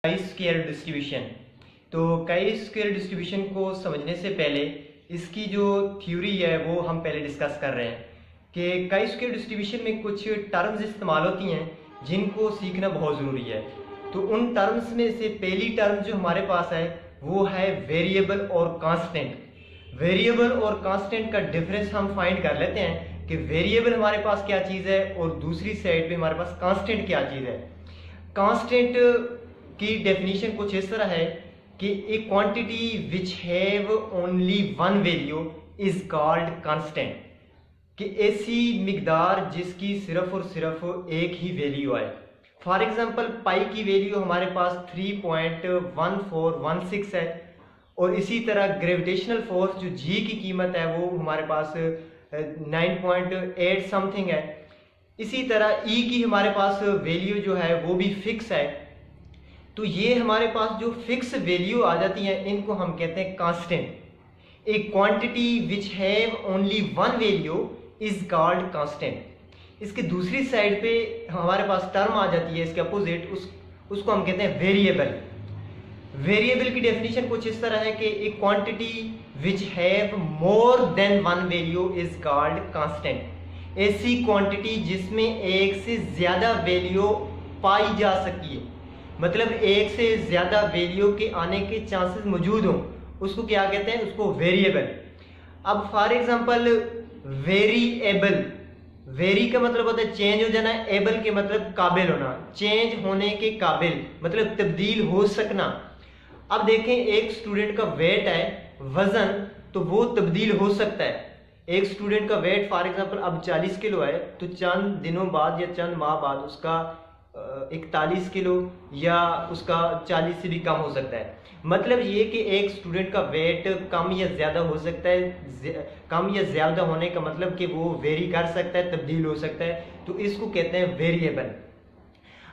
Chi square distribution. तो chi square distribution को समझने से पहले इसकी जो थ्योरी है वो हम पहले डिस्कस कर रहे हैं कि काई स्क्वायर डिस्ट्रीब्यूशन में कुछ टर्म्स इस्तेमाल होती हैं जिनको सीखना बहुत ज़रूरी है। तो उन टर्म्स में से पहली टर्म जो हमारे पास है वो है वेरिएबल और कांस्टेंट। वेरिएबल और कांस्टेंट का डिफरेंस हम फाइंड कर लेते हैं कि वेरिएबल हमारे पास क्या चीज़ है और दूसरी साइड पे हमारे पास कांस्टेंट क्या चीज़ है। कांस्टेंट की डेफिनेशन कुछ इस तरह है कि ए quantity which have only one value is called constant, कि ऐसी मिकदार जिसकी सिर्फ और सिर्फ एक ही वैल्यू आए। फॉर एग्जांपल पाई की वैल्यू हमारे पास 3.1416 है और इसी तरह ग्रेविटेशनल फोर्स जो जी की कीमत है वो हमारे पास 9.8 समथिंग है। इसी तरह ई की हमारे पास वैल्यू जो है वो भी फिक्स है। तो ये हमारे पास जो फिक्स वैल्यू आ जाती है इनको हम कहते हैं constant. A quantity which have only one value is called constant. इसके दूसरी साइड पे हमारे पास टर्म आ जाती है इसके अपोजिट, उसको हम कहते हैं वेरिएबल। वेरिएबल की डेफिनेशन कुछ इस तरह है कि ए quantity which have more than one value is called constant. ऐसी क्वांटिटी जिसमें एक से ज्यादा वैल्यू पाई जा सकी है, मतलब एक से ज्यादा वैल्यू के आने के चांसेस मौजूद हों, उसको क्या कहते हैं, उसको वेरिएबल। अब फॉर एग्जांपल वेरिएबल, वेरी का मतलब होता है चेंज हो जाना, एबल के मतलब काबिल होना, चेंज होने के काबिल मतलब तब्दील हो सकना। अब देखें एक स्टूडेंट का वेट है, वजन, तो वो तब्दील हो सकता है। एक स्टूडेंट का वेट फॉर एग्जांपल अब 40 किलो है तो चंद दिनों बाद या चंद माह बाद उसका 41 किलो या उसका 40 से भी कम हो सकता है। मतलब ये कि एक स्टूडेंट का वेट कम या ज्यादा हो सकता है। कम या ज्यादा होने का मतलब कि वो वेरी कर सकता है, तब्दील हो सकता है, तो इसको कहते हैं वेरिएबल।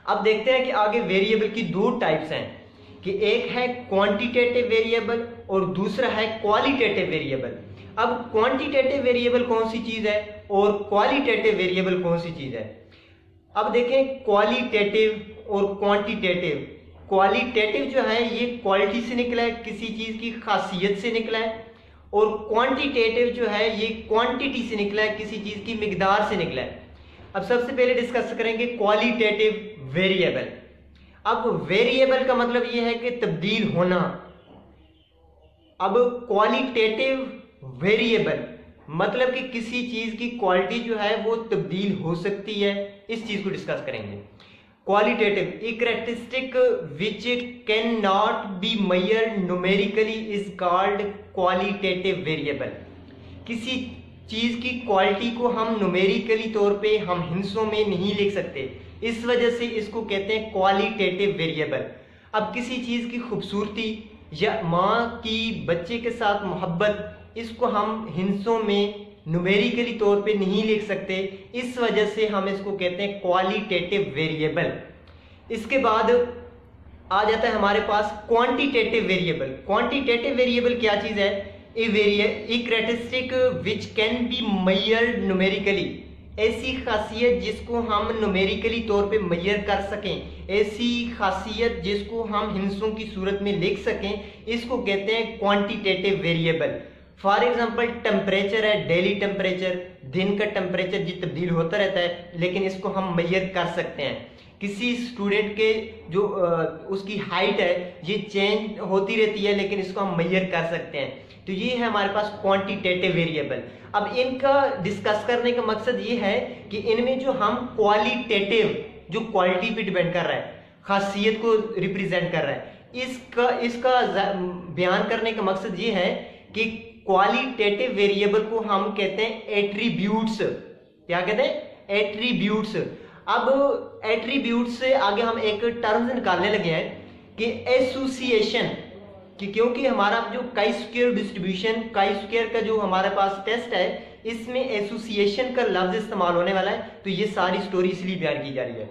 अब देखते हैं कि आगे वेरिएबल की दो टाइप्स हैं, कि एक है क्वांटिटेटिव वेरिएबल और दूसरा है क्वालिटेटिव वेरिएबल। अब क्वांटिटेटिव वेरिएबल कौन सी चीज है और क्वालिटेटिव वेरिएबल कौन सी चीज है। अब देखें क्वालिटेटिव और क्वांटिटेटिव। क्वालिटेटिव जो है ये क्वालिटी से निकला है, किसी चीज की खासियत से निकला है, और क्वांटिटेटिव जो है ये क्वांटिटी से निकला है, किसी चीज की मिकदार से निकला है। अब सबसे पहले डिस्कस करेंगे क्वालिटेटिव वेरिएबल। अब वेरिएबल का मतलब ये है कि तब्दील होना। अब क्वालिटेटिव वेरिएबल मतलब कि किसी चीज की क्वालिटी जो है वो तब्दील हो सकती है, इस चीज को डिस्कस करेंगे। Qualitative, a characteristic which can not be measured numerically is called qualitative variable. किसी चीज की क्वालिटी को हम न्यूमेरिकली तौर पे हम हिंसों में नहीं लिख सकते, इस वजह से इसको कहते हैं क्वालिटेटिव वेरिएबल। अब किसी चीज की खूबसूरती या माँ की बच्चे के साथ मोहब्बत, इसको हम हिंसों में न्यूमेरिकली तौर पे नहीं लिख सकते, इस वजह से हम इसको कहते हैं क्वालिटेटिव वेरिएबल। इसके बाद आ जाता है हमारे पास क्वांटिटेटिव वेरिएबल। क्वांटिटेटिव वेरिएबल क्या चीज है, a characteristic which can be measured numerically, ऐसी खासियत जिसको हम न्यूमेरिकली तौर पे मेजर कर सकें, ऐसी खासियत जिसको हम हिंसों की सूरत में लिख सकें, इसको कहते हैं quantitative variable. For example temperature है, डेली टेम्परेचर, दिन का टेम्परेचर जी तब्दील होता रहता है, लेकिन इसको हम मेजर कर सकते हैं। किसी स्टूडेंट के जो उसकी हाइट है ये चेंज होती रहती है, लेकिन इसको हम मेजर कर सकते हैं। तो ये है हमारे पास क्वांटिटेटिव वेरिएबल। अब इनका डिस्कस करने का मकसद ये है कि इनमें जो हम क्वालिटेटिव, जो क्वालिटी पे डिपेंड कर रहा है, खासियत को रिप्रेजेंट कर रहा है, इसका बयान करने का मकसद ये है कि क्वालिटेटिव वेरिएबल को हम कहते हैं एट्रीब्यूट्स। क्या कहते हैं, एट्रीब्यूट्स। अब एट्रीब्यूट्स से आगे हम एक टर्म निकालने लगे हैं कि एसोसिएशन, कि क्योंकि हमारा जो chi square distribution, chi square का जो हमारे पास टेस्ट है, इसमें एसोसिएशन का लफ्ज इस्तेमाल होने वाला है, तो ये सारी स्टोरी इसलिए बयान की जा रही है।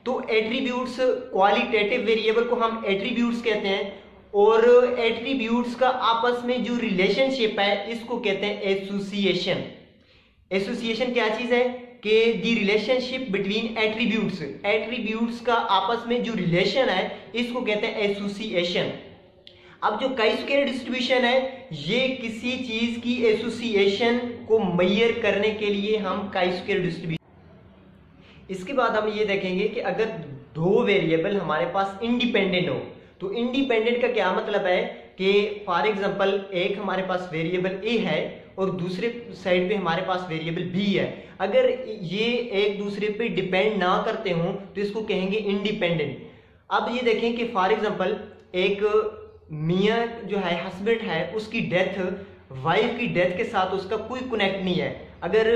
तो एट्रीब्यूट्स, क्वालिटेटिव वेरिएबल को हम एट्रीब्यूट्स कहते हैं, और एट्रीब्यूट्स का आपस में जो रिलेशनशिप है इसको कहते हैं एसोसिएशन। एसोसिएशन क्या चीज है, कि द रिलेशनशिप बिटवीन एट्रीब्यूट्स का आपस में जो रिलेशन है इसको कहते हैं एसोसिएशन। अब जो काई स्क्वायर डिस्ट्रीब्यूशन है ये किसी चीज की एसोसिएशन को मेजर करने के लिए हम काई स्क्वायर डिस्ट्रीब्यूशन। इसके बाद हम ये देखेंगे कि अगर दो वेरिएबल हमारे पास इंडिपेंडेंट हो तो इंडिपेंडेंट का क्या मतलब है कि फॉर एग्जांपल एक हमारे पास वेरिएबल ए है और दूसरे साइड पे हमारे पास वेरिएबल बी है, अगर ये एक दूसरे पे डिपेंड ना करते हो तो इसको कहेंगे इंडिपेंडेंट। अब ये देखें कि फॉर एग्जांपल एक मियाँ जो है हस्बैंड है उसकी डेथ वाइफ की डेथ के साथ उसका कोई कनेक्ट नहीं है। अगर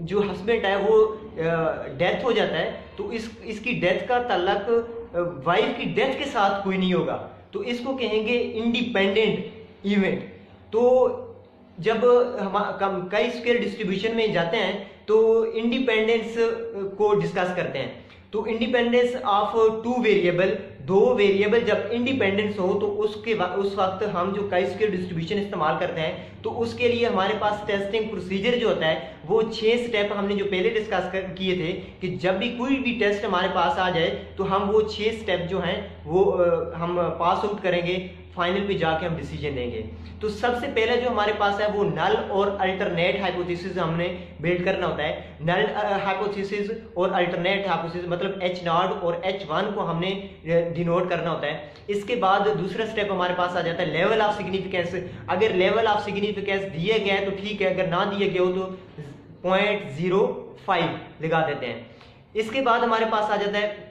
जो हस्बैंड है वो डेथ हो जाता है तो इसकी डेथ का ताल्लुक वाइफ की डेथ के साथ कोई नहीं होगा, तो इसको कहेंगे इंडिपेंडेंट इवेंट। तो जब हम काई स्क्वायर डिस्ट्रीब्यूशन में जाते हैं तो इंडिपेंडेंस को डिस्कस करते हैं। तो इंडिपेंडेंस ऑफ टू वेरिएबल, दो वेरिएबल जब इंडिपेंडेंस हो तो उस वक्त हम जो काई स्क्वायर डिस्ट्रीब्यूशन इस्तेमाल करते हैं तो उसके लिए हमारे पास टेस्टिंग प्रोसीजर जो होता है वो 6 स्टेप हमने जो पहले डिस्कस किए थे कि जब भी कोई भी टेस्ट हमारे पास आ जाए तो हम वो 6 स्टेप जो हैं वो हम पास आउट करेंगे, फाइनल पे जाके हम डिसीजन देंगे। तो सबसे पहले जो हमारे पास है वो नल और अल्टरनेट हाइपोथेसिस हमने बिल्ड करना होता है। नल हाइपोथेसिस और अल्टरनेट हाइपोथेसिस मतलब H0 और H1 को हमने डिनोट करना होता है। इसके बाद दूसरा स्टेप हमारे पास आ जाता है लेवल ऑफ सिग्निफिकेंस। अगर लेवल ऑफ सिग्निफिकेंस दिए गए हैं तो ठीक है, अगर ना दिए गए हो तो 0.05 लगा देते हैं। इसके बाद हमारे पास आ जाता है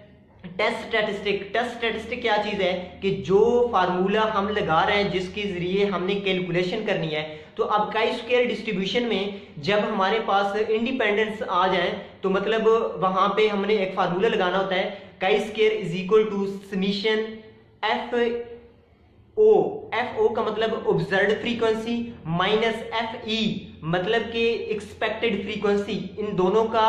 टेस्ट स्टैटिस्टिक। टेस्ट स्टैटिस्टिक क्या चीज है कि जो फार्मूला हम लगा रहे हैं जिसके जरिए हमने कैलकुलेशन करनी है। तो अब काई स्क्वायर डिस्ट्रीब्यूशन में जब हमारे पास इंडिपेंडेंस आ जाए तो मतलब वहां पे हमने एक फार्मूला लगाना होता है, chi square is equal to summation f o का मतलब observed frequency minus f e मतलब कि एक्सपेक्टेड फ्रीक्वेंसी, इन दोनों का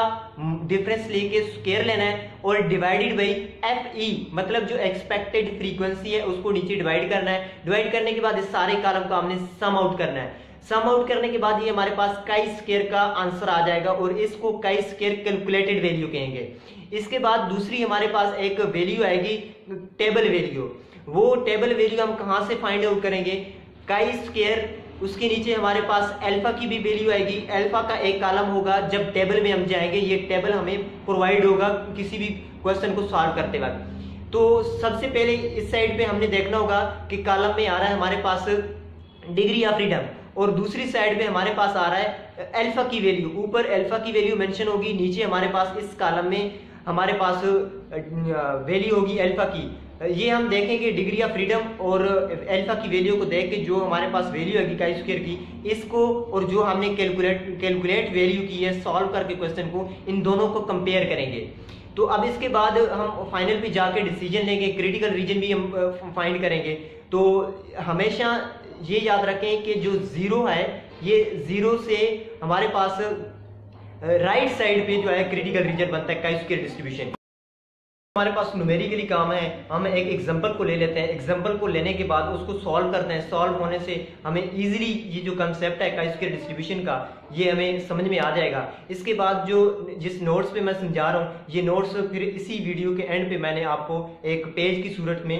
डिफरेंस लेके स्क्वायर लेना है और डिवाइडेड बाई एफ ई मतलब जो एक्सपेक्टेड फ्रीक्वेंसी है उसको नीचे डिवाइड करना है। डिवाइड करने के बाद इस सारे कॉलम को हमने सम आउट करना है। सम आउट करने के बाद ये हमारे पास काई स्क्वायर का आंसर आ जाएगा और इसको काई स्क्वायर कैलकुलेटेड वैल्यू कहेंगे। इसके बाद दूसरी हमारे पास एक वैल्यू आएगी टेबल वैल्यू। वो टेबल वैल्यू हम कहां से फाइंड आउट करेंगे, काई स्क्वायर, उसके नीचे हमारे पास अल्फा की भी वैल्यू आएगी। अल्फा का एक कॉलम होगा, जब टेबल में हम जाएंगे ये टेबल हमें प्रोवाइड होगा किसी भी क्वेश्चन को सॉल्व करते वक्त। तो सबसे पहले इस साइड पे हमने देखना होगा कि कॉलम में आ रहा है हमारे पास डिग्री ऑफ फ्रीडम और दूसरी साइड पे हमारे पास आ रहा है अल्फा की वैल्यू। ऊपर अल्फा की वैल्यू मेंशन होगी, नीचे हमारे पास इस कॉलम में हमारे पास वैल्यू होगी अल्फा की। ये हम देखेंगे डिग्री ऑफ फ्रीडम और अल्फा की वैल्यू को देख के जो हमारे पास वैल्यू है काई स्क्वायर की, इसको और जो हमने कैलकुलेट वैल्यू की है सॉल्व करके क्वेश्चन को, इन दोनों को कंपेयर करेंगे। तो अब इसके बाद हम फाइनल पे जाके डिसीजन लेंगे, क्रिटिकल रीजन भी हम फाइंड करेंगे। तो हमेशा ये याद रखें कि जो जीरो है ये जीरो से हमारे पास राइट साइड पे जो है क्रिटिकल रीजन बनता है काई स्क्वायर डिस्ट्रीब्यूशन। हमारे पास न्यूमेरिकली काम है, हम एक एग्जांपल को ले लेते हैं। एग्जांपल को लेने के बाद उसको सॉल्व करते हैं। सॉल्व होने से हमें इजीली ये जो कंसेप्ट है काई स्क्वायर डिस्ट्रीब्यूशन का ये हमें समझ में आ जाएगा। इसके बाद जो जिस नोट्स पे मैं समझा रहा हूँ ये नोट्स फिर इसी वीडियो के एंड पे मैंने आपको एक पेज की सूरत में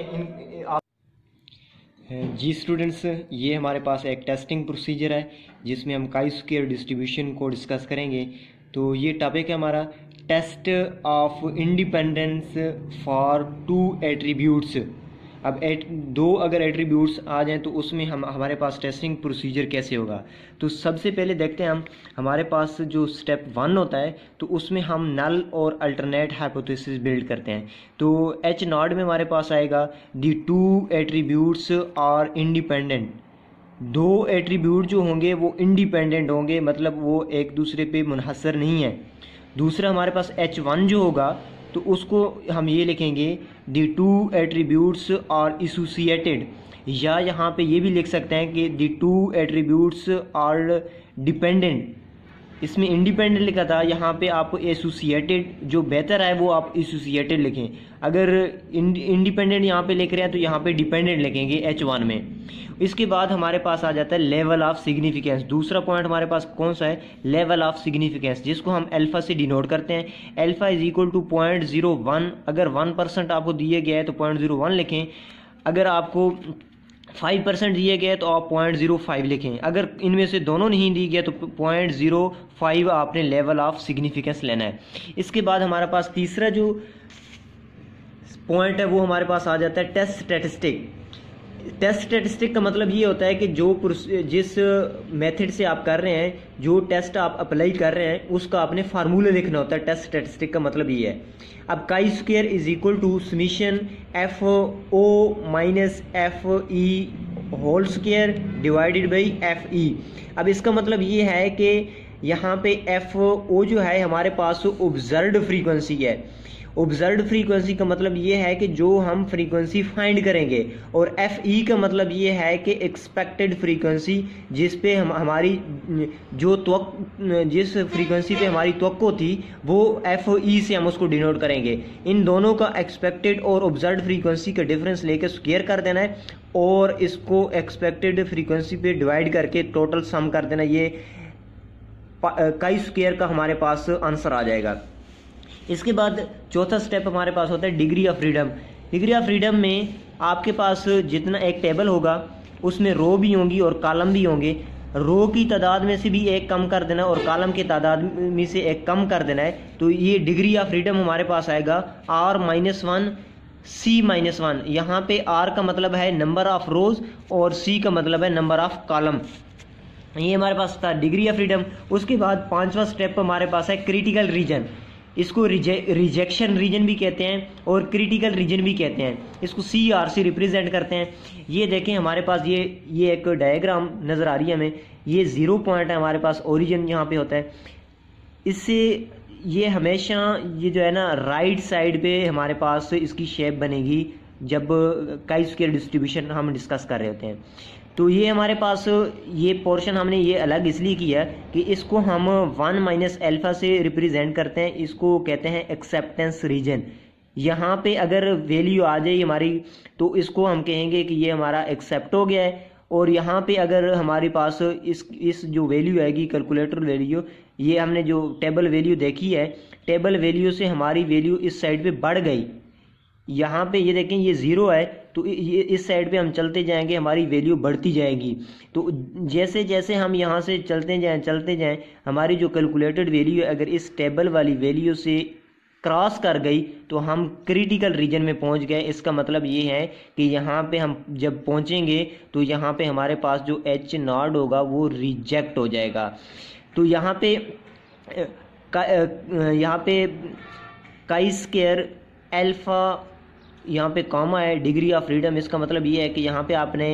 जी स्टूडेंट्स, ये हमारे पास एक टेस्टिंग प्रोसीजर है जिसमें हम काई स्क्वायर डिस्ट्रीब्यूशन को डिस्कस करेंगे। तो ये टॉपिक है हमारा test of independence for two attributes. अब दो अगर एट्रीब्यूट्स आ जाएं तो उसमें हमारे पास टेस्टिंग प्रोसीजर कैसे होगा। तो सबसे पहले देखते हैं हम हमारे पास जो स्टेप 1 होता है तो उसमें हम नल और अल्टरनेट हाइपोथेसिस बिल्ड करते हैं। तो H0 में हमारे पास आएगा दी टू एट्रीब्यूट्स आर इंडिपेंडेंट। दो एट्रीब्यूट जो होंगे वो इंडिपेंडेंट होंगे, मतलब वो एक दूसरे पे मुनहसर नहीं है। दूसरा हमारे पास H1 जो होगा तो उसको हम ये लिखेंगे दी टू एट्रीब्यूट्स आर एसोसिएटेड, या यहाँ पे ये भी लिख सकते हैं कि दी टू एट्रीब्यूट्स आर डिपेंडेंट। इसमें इंडिपेंडेंट लिखा था, यहाँ पे आप एसोसिएटेड जो बेहतर है वो आप एसोसिएटेड लिखें। अगर इंडिपेंडेंट यहाँ पे लिख रहे हैं तो यहाँ पे डिपेंडेंट लिखेंगे H1 में। इसके बाद हमारे पास आ जाता है लेवल ऑफ सिग्निफिकेंस। दूसरा पॉइंट हमारे पास कौन सा है, लेवल ऑफ सिग्निफिकेंस, जिसको हम अल्फा से डिनोट करते हैं। Alpha is equal to 0.01। अगर 1% आपको दिए गया है तो 0.01 लिखें। अगर आपको 5% दिए गए तो आप 0.05 लिखें। अगर इनमें से दोनों नहीं दिए गए तो 0.05 आपने लेवल ऑफ सिग्निफिकेंस लेना है। इसके बाद हमारे पास तीसरा जो पॉइंट है वो हमारे पास आ जाता है टेस्ट स्टैटिस्टिक। टेस्ट स्टैटिस्टिक का मतलब ये होता है कि जिस मेथड से आप कर रहे हैं, जो टेस्ट आप अप्लाई कर रहे हैं, उसका आपने फार्मूला लिखना होता है। टेस्ट स्टैटिस्टिक का मतलब ये है। अब chi square is equal to summation f o minus f e whole square divided by f e. अब इसका मतलब ये है कि यहाँ पे एफ ओ जो है हमारे पास ऑब्जर्व्ड फ्रीक्वेंसी है। ऑब्जर्व्ड फ्रीक्वेंसी का मतलब ये है कि जो हम फ्रीक्वेंसी फाइंड करेंगे, और एफ ई का मतलब ये है कि एक्सपेक्टेड फ्रीक्वेंसी, जिस पे हमारी जिस फ्रीक्वेंसी पे हमारी तवक्को थी वो एफ ई से हम उसको डिनोट करेंगे। इन दोनों का एक्सपेक्टेड और ऑब्जर्व्ड फ्रीक्वेंसी का डिफरेंस लेकर स्क्वायर कर देना है और इसको एक्सपेक्टेड फ्रीक्वेंसी पे डिवाइड करके टोटल सम कर देना। ये काई स्क्वायर का हमारे पास आंसर आ जाएगा। इसके बाद चौथा स्टेप हमारे पास होता है degree of freedom. Degree of freedom में आपके पास जितना एक टेबल होगा उसमें रो भी होंगी और कॉलम भी होंगे। रो की तादाद में से भी एक कम कर देना और कॉलम की तादाद में से एक कम कर देना है। तो ये डिग्री ऑफ फ्रीडम हमारे पास आएगा R-1 C-1। यहाँ पे R का मतलब है नंबर ऑफ रोज और C का मतलब है नंबर ऑफ कॉलम। ये हमारे पास था डिग्री ऑफ फ्रीडम। उसके बाद पांचवा स्टेप हमारे पास है क्रिटिकल रीजन। इसको रिजेक्शन रीजन भी कहते हैं और क्रिटिकल रीजन भी कहते हैं। इसको CR से रिप्रेजेंट करते हैं। ये देखें हमारे पास ये एक डायग्राम नज़र आ रही है हमें। ये 0 पॉइंट है हमारे पास, ओरिजिन यहाँ पे होता है। इससे ये हमेशा ये जो है ना राइट साइड पे हमारे पास इसकी शेप बनेगी जब काई स्क्वायर डिस्ट्रीब्यूशन हम डिस्कस कर रहे होते हैं। तो ये हमारे पास ये पोर्शन हमने ये अलग इसलिए किया कि इसको हम 1 - अल्फा से रिप्रेजेंट करते हैं। इसको कहते हैं एक्सेप्टेंस रीजन। यहाँ पे अगर वैल्यू आ जाए हमारी तो इसको हम कहेंगे कि ये हमारा एक्सेप्ट हो गया है। और यहाँ पे अगर हमारे पास इस जो वैल्यू आएगी कैलकुलेटर वैल्यू, ये हमने जो टेबल वैल्यू देखी है, टेबल वैल्यू से हमारी वैल्यू इस साइड पे बढ़ गई। यहाँ पे ये देखें ये 0 है तो ये इस साइड पे हम चलते जाएंगे, हमारी वैल्यू बढ़ती जाएगी। तो जैसे जैसे हम यहाँ से चलते जाएं हमारी जो कैलकुलेटेड वैल्यू है अगर इस टेबल वाली वैल्यू से क्रॉस कर गई तो हम क्रिटिकल रीजन में पहुँच गए। इसका मतलब ये है कि यहाँ पे हम जब पहुँचेंगे तो यहाँ पे हमारे पास जो H0 होगा वो रिजेक्ट हो जाएगा। तो यहाँ पे काई स्क्वायर अल्फा यहाँ पे कॉमा है, डिग्री ऑफ फ्रीडम। इसका मतलब ये है कि यहाँ पे आपने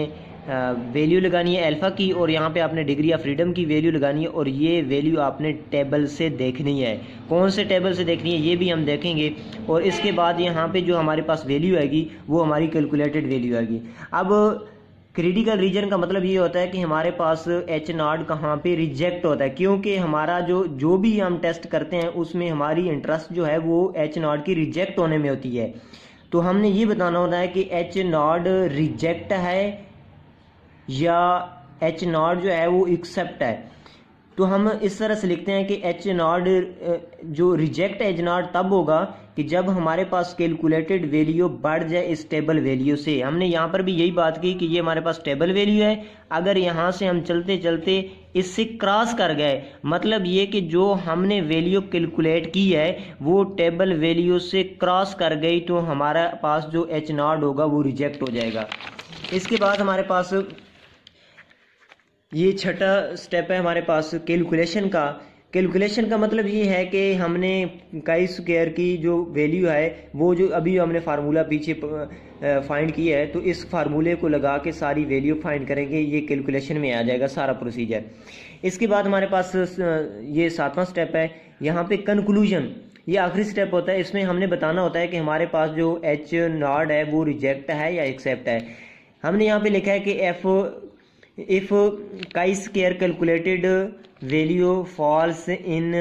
वैल्यू लगानी है अल्फा की और यहाँ पे आपने डिग्री ऑफ फ्रीडम की वैल्यू लगानी है और ये वैल्यू आपने टेबल से देखनी है। कौन से टेबल से देखनी है ये भी हम देखेंगे। और इसके बाद यहाँ पे जो हमारे पास वैल्यू आएगी वो हमारी कैलकुलेटेड वैल्यू आएगी। अब क्रिटिकल रीजन का मतलब ये होता है कि हमारे पास H0 कहाँ पे रिजेक्ट होता है, क्योंकि हमारा जो भी हम टेस्ट करते हैं उसमें हमारी इंटरेस्ट जो है वो H0 की रिजेक्ट होने में होती है। तो हमने ये बताना होता है कि H0 रिजेक्ट है या H0 जो है वो एक्सेप्ट है। तो हम इस तरह से लिखते हैं कि H0 जो रिजेक्ट H0 तब होगा कि जब हमारे पास कैलकुलेटेड वैल्यू बढ़ जाए इस टेबल वैल्यू से। हमने यहाँ पर भी यही बात की कि ये हमारे पास टेबल वैल्यू है, अगर यहाँ से हम चलते चलते इससे क्रॉस कर गए मतलब ये कि जो हमने वैल्यू कैलकुलेट की है वो टेबल वैल्यू से क्रॉस कर गई तो हमारा पास जो H0 होगा वो रिजेक्ट हो जाएगा। इसके बाद हमारे पास ये छठा स्टेप है हमारे पास कैलकुलेशन का। कैलकुलेशन का मतलब ये है कि हमने काई स्क्वायर की जो वैल्यू है वो जो अभी हमने फार्मूला पीछे फाइंड किया है तो इस फार्मूले को लगा के सारी वैल्यू फाइंड करेंगे, ये कैलकुलेशन में आ जाएगा सारा प्रोसीजर। इसके बाद हमारे पास ये 7वां स्टेप है, यहाँ पे कंक्लूजन, ये आखिरी स्टेप होता है। इसमें हमने बताना होता है कि हमारे पास जो H0 है वो रिजेक्ट है या एक्सेप्ट है। हमने यहाँ पे लिखा है कि if chi square calculated value falls in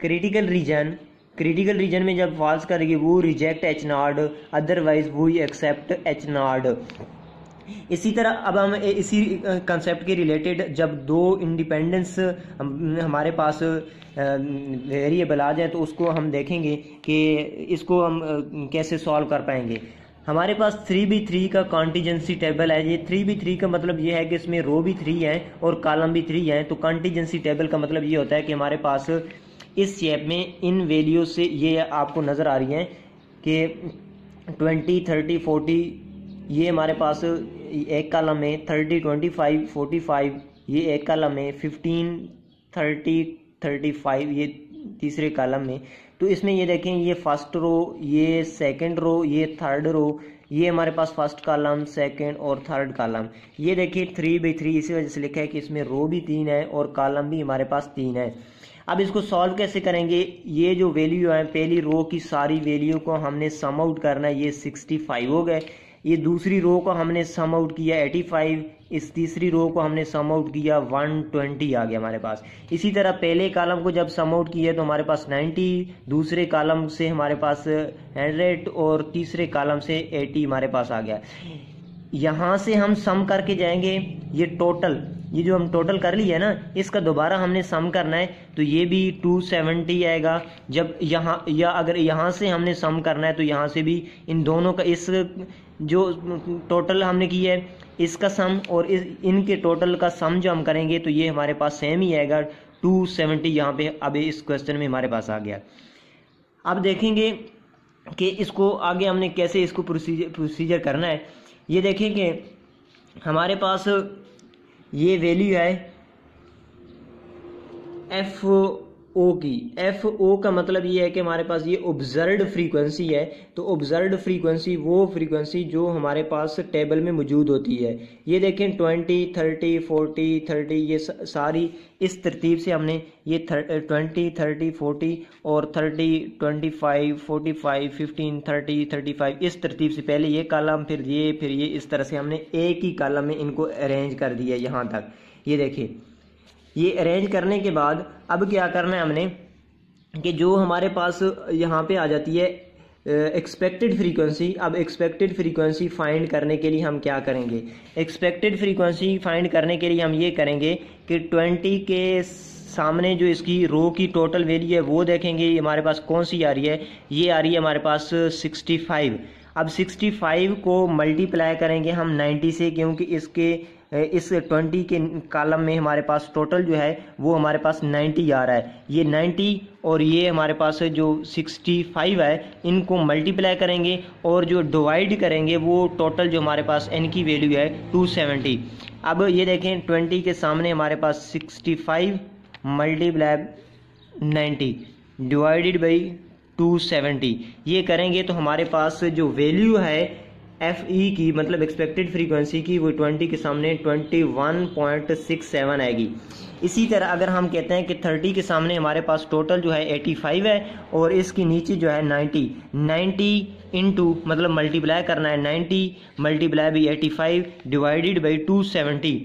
critical reason में जब फॉल्स करेगी वो रिजेक्ट एच नॉड, अदरवाइज वो एक्सेप्ट एच नॉड। इसी तरह अब हम इसी कंसेप्ट के रिलेटेड जब दो इंडिपेंडेंस हमारे पास वेरिएबल आ जाए तो उसको हम देखेंगे कि इसको हम कैसे सॉल्व कर पाएंगे। हमारे पास 3b3 का कॉन्टीजेंसी टेबल है। ये 3b3 का मतलब ये है कि इसमें रो भी 3 है और कॉलम भी 3 है। तो कॉन्टीजेंसी टेबल का मतलब ये होता है कि हमारे पास इस शेप में इन वैल्यू से ये आपको नज़र आ रही हैं कि 20, 30, 40 ये हमारे पास एक कॉलम में, 30, 25, 45 ये एक कॉलम में, 15, 30, 35 ये तीसरे कॉलम में। तो इसमें ये देखें ये फर्स्ट रो, ये सेकंड रो, ये थर्ड रो, ये हमारे पास फर्स्ट कॉलम, सेकंड और थर्ड कॉलम। ये देखिए 3/3 इसी वजह से लिखा है कि इसमें रो भी 3 है और कॉलम भी हमारे पास 3 है। अब इसको सॉल्व कैसे करेंगे? ये जो वैल्यू है पहली रो की सारी वैल्यू को हमने सम आउट करना है, ये 65 हो गए। ये दूसरी रो को हमने सम आउट किया 85, इस तीसरी रो को हमने सम आउट किया 120 आ गया हमारे पास। इसी तरह पहले कॉलम को जब सम आउट किया तो हमारे पास 90, दूसरे कॉलम से हमारे पास 100 और तीसरे कॉलम से 80 हमारे पास आ गया। यहाँ से हम सम करके जाएंगे, ये टोटल ये जो हम टोटल कर लिया है ना इसका दोबारा हमने सम करना है तो ये भी 270 आएगा। जब यहाँ या अगर यहाँ से हमने सम करना है तो यहाँ से भी इन दोनों का इस जो टोटल हमने किया है इसका सम और इनके टोटल का सम जो हम करेंगे तो ये हमारे पास सेम ही आएगा 270। यहाँ पे अब इस क्वेश्चन में हमारे पास आ गया। अब देखेंगे कि इसको आगे हमने कैसे इसको प्रोसीजर करना है। ये देखें कि हमारे पास ये वैल्यू है एफ ओ की। एफ ओ का मतलब ये है कि हमारे पास ये ऑब्जर्व्ड फ्रीक्वेंसी है। तो ऑब्जर्व्ड फ्रीक्वेंसी वो फ्रीक्वेंसी जो हमारे पास टेबल में मौजूद होती है। ये देखें 20, 30, 40, 30 ये सारी इस तरतीब से हमने ये 20, 30, 40 और 30, 25, 45, 15, 30, 35 इस तरतीब से पहले ये कॉलम फिर ये इस तरह से हमने एक ही कॉलम में इनको अरेंज कर दिया यहाँ तक। ये देखिए ये अरेंज करने के बाद अब क्या करना है हमने कि जो हमारे पास यहाँ पे आ जाती है एक्सपेक्टेड फ्रीक्वेंसी। अब एक्सपेक्टेड फ्रीक्वेंसी फाइंड करने के लिए हम क्या करेंगे? एक्सपेक्टेड फ्रीक्वेंसी फाइंड करने के लिए हम ये करेंगे कि 20 के सामने जो इसकी रो की टोटल वैल्यू है वो देखेंगे हमारे पास कौन सी आ रही है। ये आ रही है हमारे पास 65। अब 65 को मल्टीप्लाई करेंगे हम 90 से, क्योंकि इस 20 के कॉलम में हमारे पास टोटल जो है वो हमारे पास 90 आ रहा है। ये 90 और ये हमारे पास जो 65 है इनको मल्टीप्लाई करेंगे और जो डिवाइड करेंगे वो टोटल जो हमारे पास n की वैल्यू है 270। अब ये देखें 20 के सामने हमारे पास 65 मल्टीप्लाई 90 डिवाइडेड बाई 270 ये करेंगे तो हमारे पास जो वैल्यू है एफ ई की मतलब एक्सपेक्टेड फ्रीक्वेंसी की वो 20 के सामने 21.67 आएगी। इसी तरह अगर हम कहते हैं कि 30 के सामने हमारे पास टोटल जो है 85 है और इसकी नीचे जो है 90 इंटू मतलब मल्टीप्लाई करना है 90 मल्टीप्लाई बाई 85 डिवाइडेड बाई 270।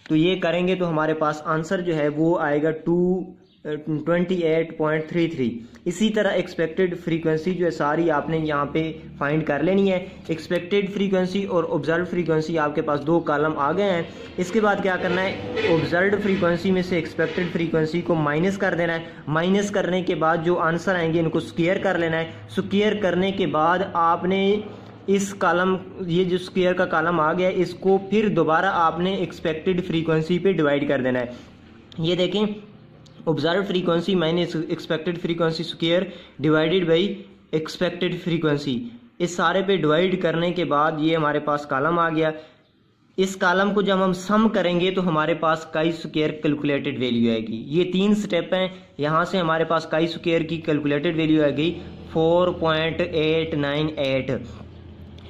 तो ये करेंगे तो हमारे पास आंसर जो है वो आएगा 28.33। इसी तरह एक्सपेक्टेड फ्रीक्वेंसी जो है सारी आपने यहाँ पे फाइंड कर लेनी है। एक्सपेक्टेड फ्रीक्वेंसी और ऑब्जर्व फ्रीक्वेंसी आपके पास दो कॉलम आ गए हैं। इसके बाद क्या करना है? ऑब्जर्व फ्रीक्वेंसी में से एक्सपेक्टेड फ्रीक्वेंसी को माइनस कर देना है। माइनस करने के बाद जो आंसर आएंगे इनको स्क्वायर कर लेना है। स्क्वायर करने के बाद आपने इस कॉलम ये जो स्क्वायर का कॉलम आ गया इसको फिर दोबारा आपने एक्सपेक्टेड फ्रीक्वेंसी पे डिवाइड कर देना है। ये देखें observe frequency minus expected frequency square divided by expected frequency, इस सारे पे डिवाइड करने के बाद ये हमारे पास कॉलम आ गया। इस कॉलम को जब हम सम करेंगे तो हमारे पास काई स्क्वायर कैलकुलेटेड वैल्यू आएगी। ये 3 स्टेप हैं। यहाँ से हमारे पास काई स्क्वायर की कैलकुलेटेड वैल्यू आएगी 4.898।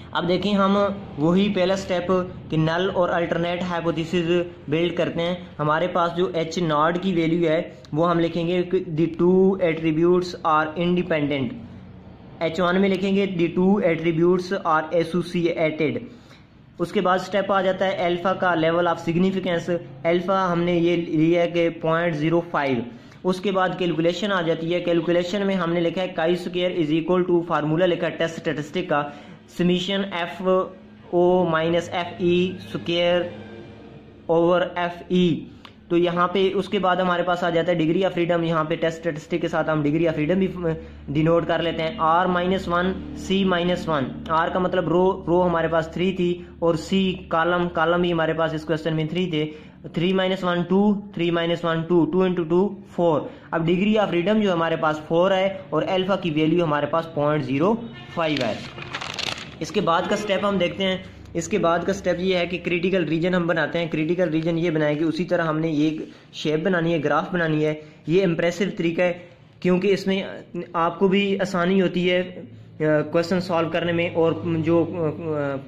अब देखें हम वही पहला स्टेप कि नल और अल्टरनेट हाइपोथेसिस बिल्ड करते हैं। हमारे पास जो एच नॉट की वैल्यू है वो हम लिखेंगे the two attributes are independent. H1 में लिखेंगे the two attributes are associated. उसके बाद स्टेप आ जाता है अल्फा का लेवल ऑफ सिग्निफिकेंस। अल्फा हमने ये लिया है कि 0.05। उसके बाद कैलकुलेशन आ जाती है। कैलकुलेशन में हमने लिखा है chi square is equal to, formula लिखा है टेस्ट स्टैटिस्टिक का, summation f o minus f e square over f e. तो यहाँ पे उसके बाद हमारे पास आ जाता है डिग्री ऑफ फ्रीडम। यहाँ पे टेस्ट स्टैटिस्टिक के साथ हम डिग्री ऑफ फ्रीडम भी डिनोट कर लेते हैं। R-1 C-1, R का मतलब रो हमारे पास 3 थी, और C कॉलम भी हमारे पास इस क्वेश्चन में 3 थे। 3-1 2, 3-1 2, 2 इंटू 2 4। अब डिग्री ऑफ फ्रीडम जो हमारे पास 4 है और अल्फा की वैल्यू हमारे पास 0.05 है। इसके बाद का स्टेप हम देखते हैं। इसके बाद का स्टेप ये है कि क्रिटिकल रीजन हम बनाते हैं। क्रिटिकल रीजन ये बनाएंगे, उसी तरह हमने ये शेप बनानी है, ग्राफ बनानी है। ये इम्प्रेसिव तरीका है क्योंकि इसमें आपको भी आसानी होती है क्वेश्चन सॉल्व करने में, और जो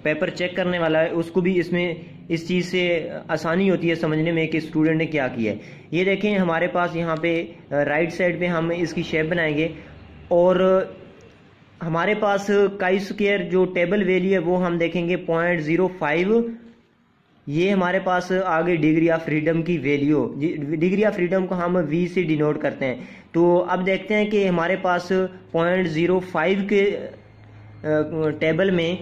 पेपर चेक करने वाला है उसको भी इसमें इस चीज़ से आसानी होती है समझने में कि स्टूडेंट ने क्या किया है। ये देखें हमारे पास यहाँ पे राइट साइड पे हम इसकी शेप बनाएंगे, और हमारे पास काई स्क्वायर जो टेबल वैल्यू है वो हम देखेंगे 0.05। ये हमारे पास आगे डिग्री ऑफ फ्रीडम की वैल्यू, डिग्री ऑफ फ्रीडम को हम V से डिनोट करते हैं। तो अब देखते हैं कि हमारे पास 0.05 के टेबल में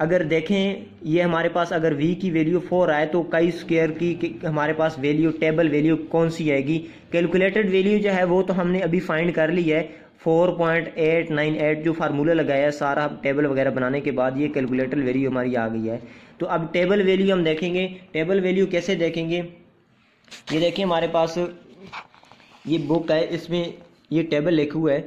अगर देखें, ये हमारे पास अगर V की वैल्यू 4 आए तो काई स्क्वायर की हमारे पास वैल्यू, टेबल वैल्यू कौन सी आएगी। कैलकुलेटेड वैल्यू जो है वो तो हमने अभी फाइंड कर ली है, 4.898 जो फार्मूला लगाया है सारा टेबल वगैरह बनाने के बाद, ये कैलकुलेटर वैल्यू हमारी आ गई है। तो अब टेबल वैल्यू हम देखेंगे। टेबल वैल्यू कैसे देखेंगे, ये देखिए हमारे पास ये बुक है, इसमें ये टेबल लिखा हुआ है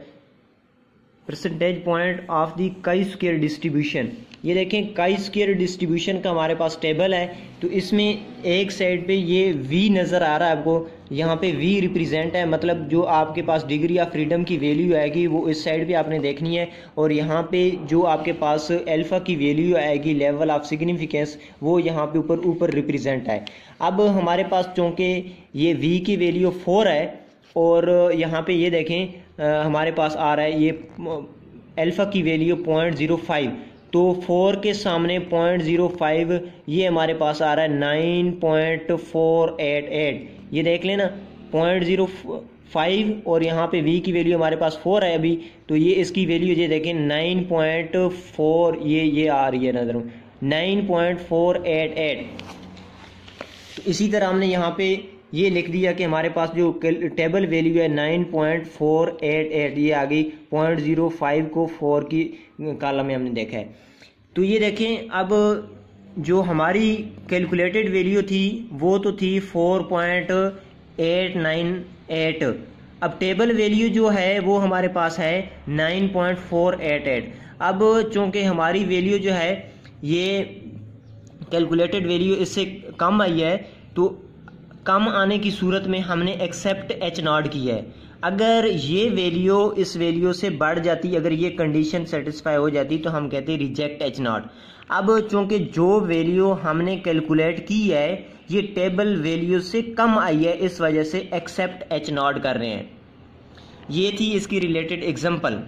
percentage point of the chi square distribution. ये देखें काई स्क्वायर डिस्ट्रीब्यूशन का हमारे पास टेबल है। तो इसमें एक साइड पे ये V नज़र आ रहा है आपको, यहाँ पे V रिप्रेजेंट है, मतलब जो आपके पास डिग्री ऑफ फ्रीडम की वैल्यू आएगी वो इस साइड पे आपने देखनी है, और यहाँ पे जो आपके पास अल्फा की वैल्यू आएगी लेवल ऑफ सिग्निफिकेंस वो यहाँ पे ऊपर रिप्रेजेंट है। अब हमारे पास चूँकि ये V की वैल्यू 4 है, और यहाँ पे ये देखें हमारे पास आ रहा है ये अल्फा की वैल्यू 0.05, तो 4 के सामने 0.05 ये हमारे पास आ रहा है 9.488। ये देख लेना 0.05, और यहाँ पे V की वैल्यू हमारे पास 4 है अभी, तो ये इसकी वैल्यू ये देखें 9.4 ये आ रही है नजर 9.488। तो इसी तरह हमने यहाँ पे ये लिख दिया कि हमारे पास जो टेबल वैल्यू है 9.488, ये आ गई 0.05 को 4 की कॉलम में हमने देखा है। तो ये देखें अब जो हमारी कैलकुलेटेड वैल्यू थी वो तो थी 4.898। अब टेबल वैल्यू जो है वो हमारे पास है 9.488। अब चूँकि हमारी वैल्यू जो है ये कैलकुलेटेड वैल्यू इससे कम आई है, तो कम आने की सूरत में हमने एक्सेप्ट H0 की है। अगर ये वैल्यू इस वैल्यू से बढ़ जाती, अगर ये कंडीशन सेटिस्फाई हो जाती, तो हम कहते हैं रिजेक्ट H0। अब चूंकि जो वैल्यू हमने कैलकुलेट की है ये टेबल वैल्यू से कम आई है, इस वजह से एक्सेप्ट H0 कर रहे हैं। ये थी इसकी रिलेटेड एग्जांपल।